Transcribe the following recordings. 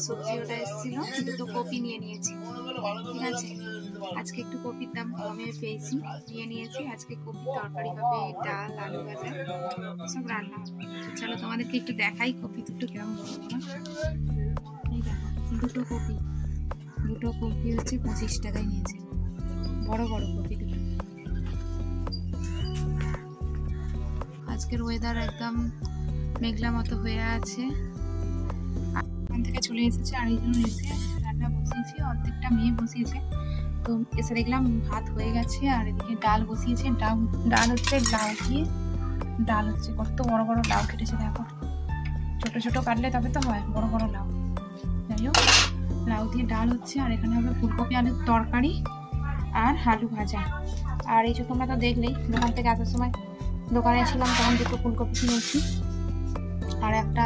সবজি ওটা এসেছিল, দুটো কপি নিয়ে নিয়েছি। ঠিক আছে, আজকে একটু কপির দাম কমে পেয়েছি, নিয়ে নিয়েছি। আজকে কপির তরকারি হবে, ডাল, আলু ভাজা সব রান্না হবে। চলো তোমাদেরকে একটু দেখাই কপি দুটো কেমন বড় বড়। এই দেখো, দুটো কপি হচ্ছে 25 টাকায় নিয়েছে, বড় বড় কপি দুটো। আজকের ওয়েদার একদম মেঘলা মতো হয়ে আছে। ওখান থেকে চলে এসেছে, আরেকজন এসে রান্না বসিয়েছি, অর্ধেকটা মেয়ে বসিয়েছে। তো এসে দেখলাম ভাত হয়ে গেছে, আর এদিকে ডাল বসিয়েছে। ডাল হচ্ছে লাউ দিয়ে, ডাল হচ্ছে কত বড় বড় লাউ কেটেছে দেখো। ছোট ছোট কাটলে তবে তো হয়, বড় বড় লাউ। যাই হোক, লাউ দিয়ে ডাল হচ্ছে, আর এখানে হবে ফুলকপি আলুর তরকারি আর আলু ভাজা। আর এই যে তোমরা তো দেখলেই, দোকান থেকে আসার সময় দোকানে ছিলাম, তখন দুটো ফুলকপি কিনেছি আর একটা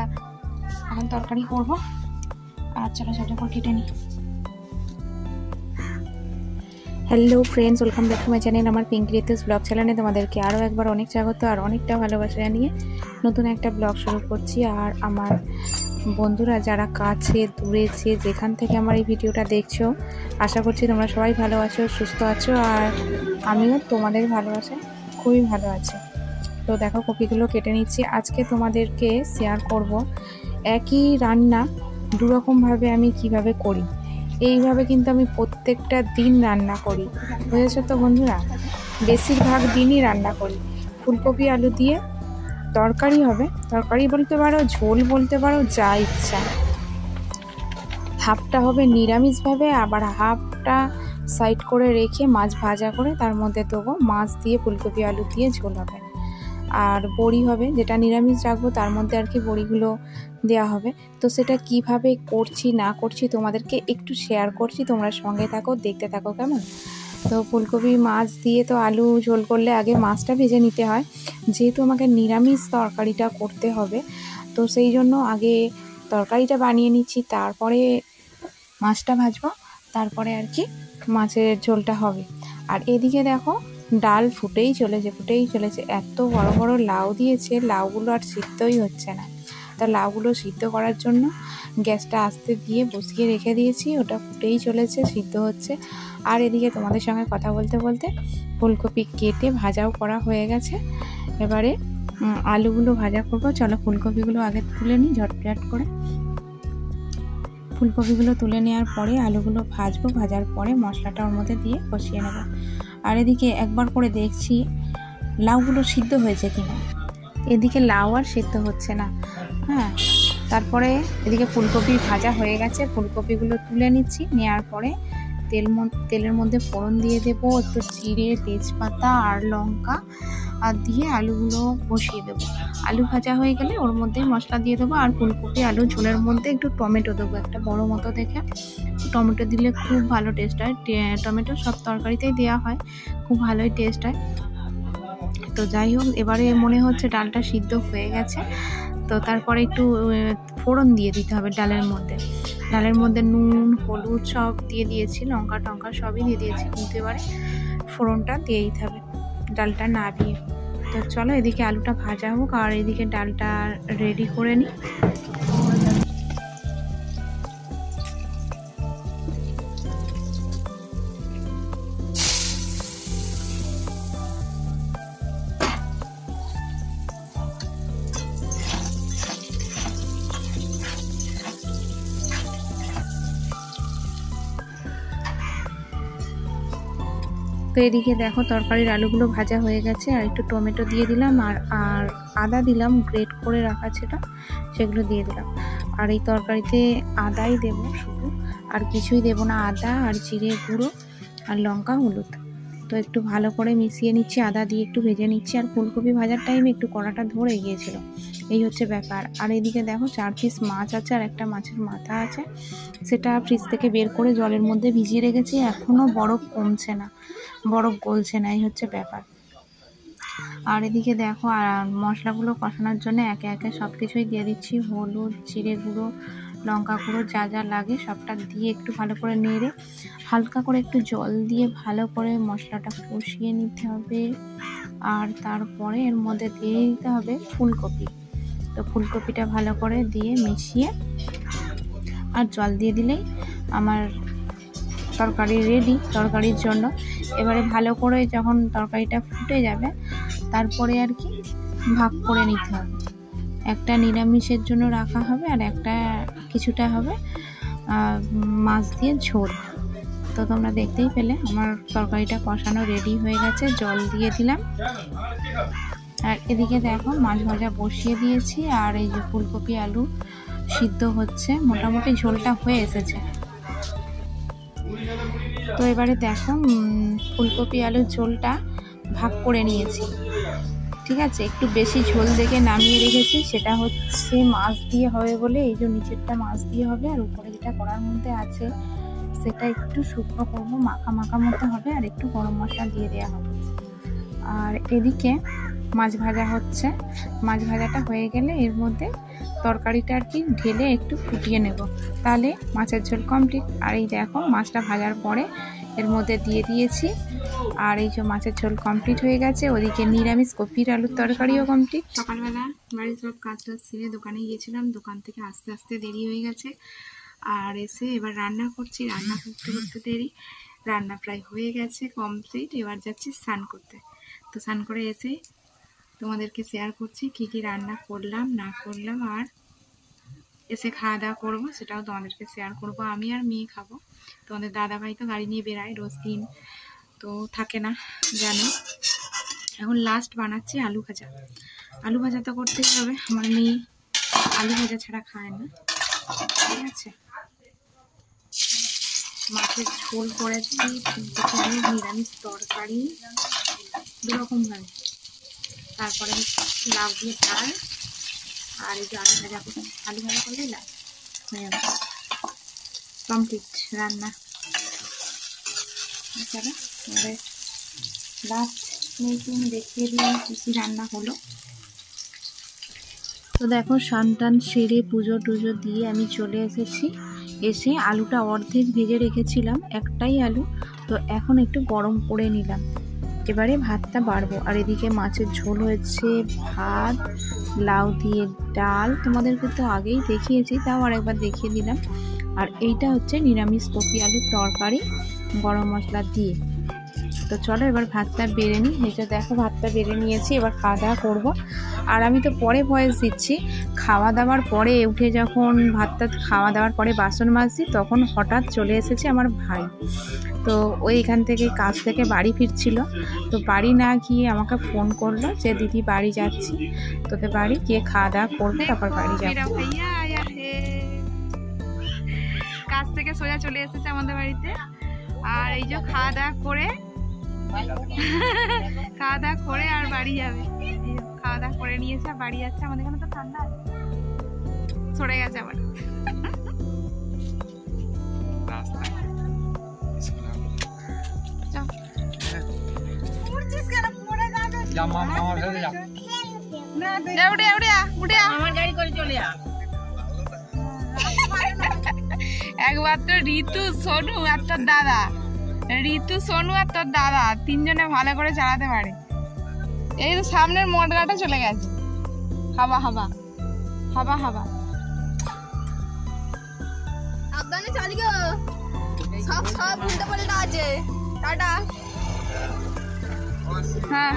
এখন তরকারি করব। আর চলো সেটা করে কেটে নিই। Hello friends, welcome back to my channel. আমার পিঙ্কি রিতুস ব্লগ চ্যানেলে তোমাদেরকে আরও একবার অনেক স্বাগত আর অনেকটা ভালোবাসা জানিয়ে নতুন একটা ব্লগ শুরু করছি। আর আমার বন্ধুরা যারা কাছে দূরে যেখান থেকে আমার এই ভিডিওটা দেখছো, আশা করছি তোমরা সবাই ভালো আছো, সুস্থ আছো, আর আমিও তোমাদের ভালোবাসা খুবই ভালো আছি। তো দেখো, কপিগুলো কেটে নিচ্ছি। আজকে তোমাদেরকে শেয়ার করব একই রান্না দুরকমভাবে আমি কিভাবে করি। এইভাবে কিন্তু আমি প্রত্যেকটা দিন রান্না করি, বুঝেছো তো বন্ধুরা? বেশিরভাগ দিনই রান্না করি। ফুলকপি আলু দিয়ে তরকারি হবে, তরকারি বলতে পারো, ঝোল বলতে পারো, যা ইচ্ছা। হাফটা হবে নিরামিষভাবে, আবার হাফটা সাইড করে রেখে মাছ ভাজা করে তার মধ্যে দেবো। মাছ দিয়ে ফুলকপি আলু দিয়ে ঝোল হবে। আর বড়ি হবে, যেটা নিরামিষ রাখবো তার মধ্যে আর কি বড়িগুলো দেওয়া হবে। তো সেটা কিভাবে করছি না করছি তোমাদেরকে একটু শেয়ার করছি, তোমরা সঙ্গে থাকো, দেখতে থাকো কেমন। তো ফুলকপি মাছ দিয়ে তো আলু ঝোল করলে আগে মাছটা ভেজে নিতে হয়, যেহেতু আমাকে নিরামিষ তরকারিটা করতে হবে। তো সেই জন্য আগে তরকারিটা বানিয়ে নিচ্ছি, তারপরে মাছটা ভাজবো, তারপরে আর কি মাছের ঝোলটা হবে। আর এদিকে দেখো, ডাল ফুটেই চলেছে। এত বড় বড় লাউ দিয়েছে, লাউগুলো আর সিদ্ধই হচ্ছে না। তা লাউগুলো সিদ্ধ করার জন্য গ্যাসটা আস্তে দিয়ে বসিয়ে রেখে দিয়েছি, ওটা ফুটেই চলেছে, সিদ্ধ হচ্ছে। আর এদিকে তোমাদের সঙ্গে কথা বলতে বলতে ফুলকপি কেটে ভাজাও করা হয়ে গেছে। এবারে আলুগুলো ভাজা করবো। চলো ফুলকপিগুলো আগে তুলে নিই ঝটঝট করে। ফুলকপিগুলো তুলে নেওয়ার পরে আলুগুলো ভাজবো, ভাজার পরে মশলাটা ওর মধ্যে দিয়ে কষিয়ে নেব। আর এদিকে একবার করে দেখছি লাউগুলো সিদ্ধ হয়েছে কিনা। এদিকে লাউ আর সিদ্ধ হচ্ছে না। হ্যাঁ, তারপরে এদিকে ফুলকপি ভাজা হয়ে গেছে, ফুলকপিগুলো তুলে নিচ্ছি। নেওয়ার পরে তেলের মধ্যে ফোড়ন দিয়ে দেবো, একটু জিরে, তেজপাতা আর লঙ্কা আর দিয়ে আলুগুলো বসিয়ে দেবো। আলু ভাজা হয়ে গেলে ওর মধ্যে মশলা দিয়ে দেবো। আর ফুলকপি আলু ঝোলের মধ্যে একটু টমেটো দেবো, একটা বড় মতো দেখে। টমেটো দিলে খুব ভালো টেস্ট হয়। টমেটো সব তরকারিতেই দেওয়া হয়, খুব ভালোই টেস্ট হয়। তো যাই হোক, এবারে মনে হচ্ছে ডালটা সিদ্ধ হয়ে গেছে। তো তারপরে একটু ফোড়ন দিয়ে দিতে হবে ডালের মধ্যে নুন, হলুদ সব দিয়ে দিয়েছি, লঙ্কা টঙ্কা সবই দিয়ে দিয়েছি, কিন্তু এবারে ফোড়নটা দিয়ে দিতে হবে ডালটা নাড়িয়ে। তো চলো এদিকে আলুটা ভাজা হোক আর এদিকে ডালটা রেডি করে নিই। তো এদিকে দেখো তরকারির আলুগুলো ভাজা হয়ে গেছে, আর একটু টমেটো দিয়ে দিলাম, আর আদা দিলাম, গ্রেট করে রাখা সেগুলো দিয়ে দিলাম। আর এই তরকারিতে আদাই দেব শুধু, আর কিছুই দেব না। আদা আর জিরে গুঁড়ো আর লঙ্কা, হলুদ। তো একটু ভালো করে মিশিয়ে নিচ্ছি, আদা দিয়ে একটু ভেজে নিচ্ছি। আর ফুলকপি ভাজার টাইমে একটু কড়াটা ধরে গিয়েছিল, এই হচ্ছে ব্যাপার। আর এদিকে দেখো 4 পিস মাছ আছে, আর একটা মাছের মাথা আছে, সেটা ফ্রিজ থেকে বের করে জলের মধ্যে ভিজিয়ে রেখেছি। এখনও বরফ কমছে না, বরফ গলছে না, এই হচ্ছে ব্যাপার। আর এদিকে দেখো, আর মশলাগুলো কষানোর জন্য একে একে সব কিছুই দিয়ে দিচ্ছি। হলুদ, জিরে গুঁড়ো, লঙ্কা গুঁড়ো, যা যা লাগে সবটা দিয়ে একটু ভালো করে নেড়ে হালকা করে একটু জল দিয়ে ভালো করে মশলাটা কষিয়ে নিতে হবে। আর তারপরে এর মধ্যে দিয়ে দিতে হবে ফুলকপি। তো ফুলকপিটা ভালো করে দিয়ে মিশিয়ে আর জল দিয়ে দিলেই আমার তরকারি রেডি তরকারির জন্য। এবারে ভালো করে যখন তরকারিটা ফুটে যাবে তারপরে আর কি ভাগ করে নিতে হবে, একটা নিরামিষের জন্য রাখা হবে আর একটা কিছুটা হবে মাছ দিয়ে ঝোল। তো তোমরা দেখতেই পেলে আমার তরকারিটা কষানো রেডি হয়ে গেছে, জল দিয়ে দিলাম। আর এদিকে দেখো মাছ ভাজা বসিয়ে দিয়েছি, আর এই যে ফুলকপি আলু সিদ্ধ হচ্ছে, মোটামুটি ঝোলটা হয়ে এসেছে। তো এবারে দেখো ফুলকপি আলুর ঝোলটা ভাগ করে নিয়েছি, ঠিক আছে। একটু বেশি ঝোল দেখে নামিয়ে রেখেছি, সেটা হচ্ছে মাছ দিয়ে হবে বলে। এই যে নিচেরটা মাছ দিয়ে হবে, আর উপরে যেটা করার মধ্যে আছে সেটা একটু শুকনো করবো, মাখা মাখা মতো হবে, আর একটু গরম মশলা দিয়ে দেওয়া হবে। আর এদিকে মাছ ভাজা হচ্ছে, মাছ ভাজাটা হয়ে গেলে এর মধ্যে তরকারিটা আর কি ঢেলে একটু ফুটিয়ে নেব, তাহলে মাছের ঝোল কমপ্লিট। আর এই দেখো মাছটা ভাজার পরে এর মধ্যে দিয়ে দিয়েছি, আর এই যে মাছের ঝোল কমপ্লিট হয়ে গেছে। ওদিকে নিরামিষ কপির আলুর তরকারিও কমপ্লিট। সকালবেলা বাড়ির সব কাজ টাজ সেরে দোকানে গিয়েছিলাম, দোকান থেকে আস্তে আস্তে দেরি হয়ে গেছে। আর এসে এবার রান্না করছি, রান্না করতে করতে দেরি, রান্না প্রায় হয়ে গেছে কমপ্লিট। এবার যাচ্ছি স্নান করতে। তো স্নান করে এসে তোমাদেরকে শেয়ার করছি কি কি রান্না করলাম না করলাম, আর এসে খাওয়া দাওয়া করবো সেটাও তোমাদেরকে শেয়ার করব। আমি আর মেয়ে খাবো, তোমাদের দাদাভাই তো গাড়ি নিয়ে বেরায় রোজ দিন, তো থাকে না জানো। এখন লাস্ট বানাচ্ছি আলু ভাজা। আলু ভাজা তো করতেই হবে, আমার মেয়ে আলু ভাজা ছাড়া খায় না, ঠিক আছে। মাছের ঝোল করেছি, নিরামিষ তরকারি দুরকম ভাবে, তারপরে লাউ দিয়ে ডাল, আর এই যে আলু ভাজা করলে লাউ হয়ে যাবে কমপ্লিট রান্না। চলো এবারে লাস্ট মেকিং দেখিয়ে দিলাম কী কী রান্না হলো। তো দেখো স্নান টান সেরে পুজো টুজো দিয়ে আমি চলে এসেছি। এসে আলুটা অর্ধেক ভেজে রেখেছিলাম, একটাই আলু, তো এখন একটু গরম করে নিলাম। এবারে ভাতটা বাড়বো। আর এদিকে মাছের ঝোল হয়েছে, ভাত, লাউ দিয়ে ডাল, তোমাদেরকে তো আগেই দেখিয়েছি, তাও আরেকবার দেখিয়ে দিলাম। আর এইটা হচ্ছে নিরামিষ কপি আলুর তরকারি গরম মশলা দিয়ে। তো চলো এবার ভাতটা বেড়ে নিই। এটা দেখো ভাতটা বেড়ে নিয়েছি, এবার খাওয়া দাওয়া করবো। আর আমি তো পরে ভয়েস দিচ্ছি, খাওয়া দাওয়ার পরে উঠে যখন ভাতটা খাওয়া দাওয়ার পরে বাসন মাজছি তখন হঠাৎ চলে এসেছে আমার ভাই। তো ওই এখান থেকে কাজ থেকে বাড়ি ফিরছিল, তো বাড়ি না গিয়ে আমাকে ফোন করলো যে দিদি বাড়ি যাচ্ছি, তোদের বাড়ি গিয়ে খাওয়া দাওয়া করবো, তারপর বাড়ি যাবো। কাজ থেকে সোজা চলে এসেছে আমাদের বাড়িতে। আর এই যে খাওয়া দাওয়া করে আর বাড়ি যাবে। খাওয়া দাওয়া করে নিয়েছে, বাড়ি যাচ্ছে। আমাদের এখানে তো ঠান্ডা সরে গেছে আবার। একবার তো ঋতু, সোনু আর তোর দাদা, তিনজনে ভালো করে চালাতে পারে। এই তো সামনের মোটগাটা চলে গেছে, হাবা সাবধানে চালিও, সব উল্টো পাল্টা আছে। টাটা। হ্যাঁ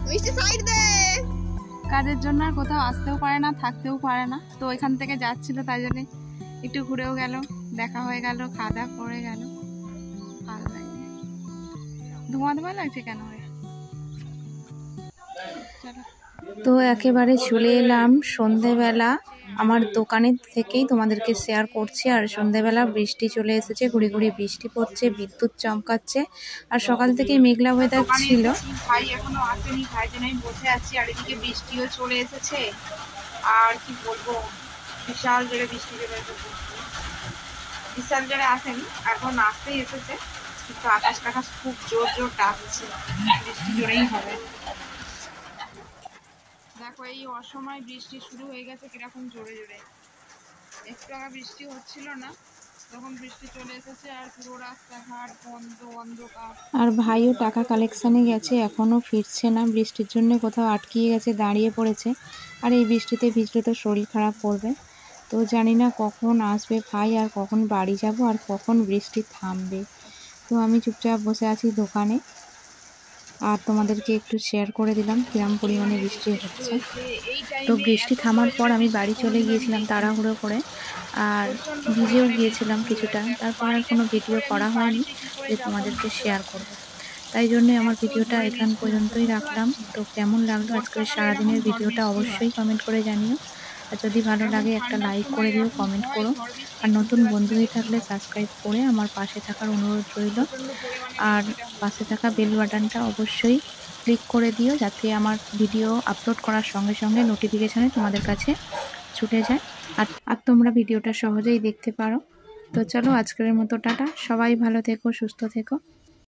মিষ্টি সাইড দে। কাজের জন্য আর কোথাও আসতেও পারে না, থাকতেও পারে না, তো এখান থেকে যাচ্ছিল, তাই জন্য একটু ঘুরেও গেল, দেখা হয়ে গেল, খাওয়া দাওয়া করে গেল। ভালো লাগে, ধোঁয়া লাগছে কেন? তো একেবারে চলে এলাম সন্ধেবেলা আমার দোকানের থেকেই তোমাদেরকে শেয়ার করছি। আর সন্ধেবেলা বৃষ্টি চলে এসেছে, ঘুরি ঘুরি বৃষ্টি পড়ছে, বিদ্যুৎ চমকাচ্ছে, আর সকাল থেকেই মেঘলা ওয়েদার ছিল। ভাই এখনো আসেনি, ভাই জন্য আমি বসে আছি। আর এদিকে বৃষ্টিও চলে এসেছে, আর কি বলবো, বিশাল জোরে বৃষ্টি চলে এসেছে। বিশাল জোরে আসেনি, এখন আসতেই এসেছে, কিন্তু আকাশ টাকাশ খুব জোর ডাকছে, বৃষ্টি জোরেই হবে। দেখো এই অসময় বৃষ্টি শুরু হয়ে গেছে কিরকম জোরে জোরে, একটু আগে বৃষ্টি হচ্ছিল না, তখন বৃষ্টি চলে এসেছে আর পুরো রাস্তাঘাট বন্ধ, অন্ধকার। আর ভাইও টাকা কালেকশানে গেছে, এখনও ফিরছে না, বৃষ্টির জন্য কোথাও আটকিয়ে গেছে, দাঁড়িয়ে পড়েছে। আর এই বৃষ্টিতে ভিজলে তো শরীর খারাপ করবে। তো জানি না কখন আসবে ভাই, আর কখন বাড়ি যাব, আর কখন বৃষ্টি থামবে। তো আমি চুপচাপ বসে আছি দোকানে, আর তোমাদেরকে একটু শেয়ার করে দিলাম কিরম পরিমাণে বৃষ্টি হচ্ছে। তো বৃষ্টি থামার পর আমি বাড়ি চলে গিয়েছিলাম তাড়াহুড়ো করে, আর ভিজেও গিয়েছিলাম কিছুটা। তারপর আর কোনো ভিডিও করা হয়নি যে তোমাদেরকে শেয়ার করব। তাই জন্য আমার ভিডিওটা এখান পর্যন্তই রাখলাম। তো কেমন লাগলো আজকের সারাদিনের ভিডিওটা অবশ্যই কমেন্ট করে জানিও। আর যদি ভালো লাগে একটা লাইক করে দিও, কমেন্ট করো। আর নতুন বন্ধু হয়ে থাকলে সাবস্ক্রাইব করে আমার পাশে থাকার অনুরোধ রইল। আর পাশে থাকা বেল বাটনটা অবশ্যই ক্লিক করে দিও, যাতে আমার ভিডিও আপলোড করার সঙ্গে সঙ্গে নোটিফিকেশানে তোমাদের কাছে ছুটে যায়, আর তোমরা ভিডিওটা সহজেই দেখতে পারো। তো চলো আজকের মতো টাটা, সবাই ভালো থেকো, সুস্থ থেকো।